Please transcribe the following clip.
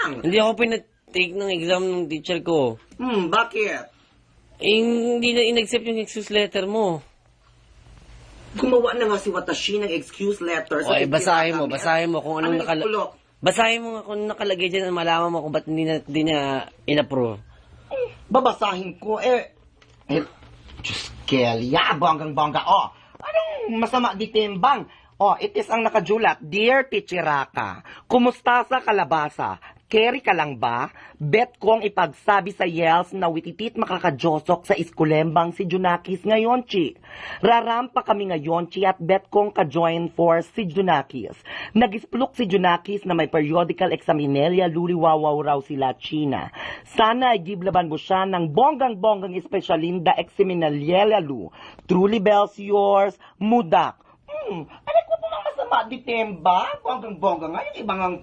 Hindi ako pinatake ng exam ng teacher ko. Bakit? Hindi na in-accept yung excuse letter mo. Gumawa na nga si Watashi ng excuse letter. O, basahin mo kung anong basahin mo nga kung nakalagay dyan at malaman mo kung ba't hindi na in-approve. Babasahin ko, Diyos, Kelly, bonggang-bongga, anong masama di timbang? It is ang nakajulat, Dear Tichiraka, kumusta sa kalabasa? Carry ka lang ba? Bet kong ipagsabi sa Yels na wititit makakajosok sa iskulembang si Junakis ngayon, Chi. Rarampa kami ngayon, Chi, at bet kong ka-join force si Junakis. Nagisplok si Junakis na may periodical examinelia luliwawaw raw sila China. Sana ay giblaban mo siya ng bonggang-bonggang espesyalinda examinaliela lu. Truly bells yours, Mudak. Ano ko po mga masama di temba? Bonggang-bongga nga yung ibang ang